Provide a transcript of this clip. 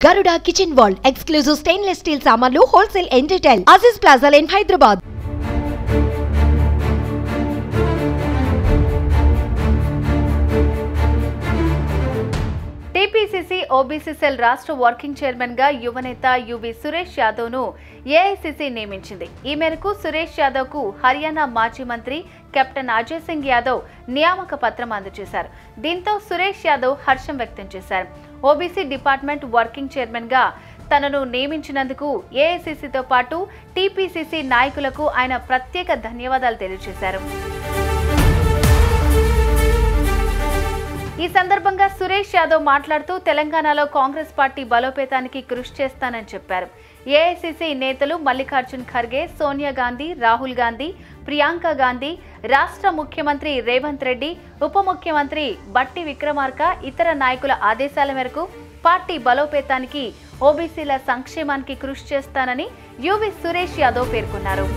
Garuda Kitchen World exclusive stainless steel samanlu wholesale and retail Aziz Plaza in Hyderabad. TPCC OBC cell రాష్ట్ర working chairman గా యువనేత UV Suresh Yadav ను AICC నియమించింది. ఈ మేరకు సురేష్ యాదవ్ కు హర్యానా మాజీ మంత్రి కెప్టెన్ అజయ్ సింగ్ యాదవ్ నియామక పత్రం అందజేశారు. దీంతో సురేష్ యాదవ్ హర్షం వ్యక్తం చేశారు. ఓబీసీ డిపార్ట్మెంట్ వర్కింగ్ చైర్మన్ గా తనను నియమించినందుకు ఏఐసీసీతో పాటు టీపీసీసీ నాయకులకు ఆయన ప్రత్యేక ధన్యవాదాలు తెలియజేశారు. ఈ సందర్భంగా సురేష్ యాదవ్ మాట్లాడుతూ తెలంగాణలో కాంగ్రెస్ పార్టీ బలోపేతానికి కృషి చేస్తానని చెప్పారు. ఏఐసీసీ నేతలు మల్లికార్జున్ ఖర్గే, సోనియా గాంధీ, రాహుల్ గాంధీ, ప్రియాంక గాంధీ, రాష్ట్ర ముఖ్యమంత్రి రేవంత్ రెడ్డి, ఉప ముఖ్యమంత్రి బట్టి విక్రమార్క ఇతర నాయకుల ఆదేశాల మేరకు పార్టీ బలోపేతానికి, ఓబీసీల సంక్షేమానికి కృషి చేస్తానని యువి సురేష్ యాదవ్ పేర్కొన్నారు.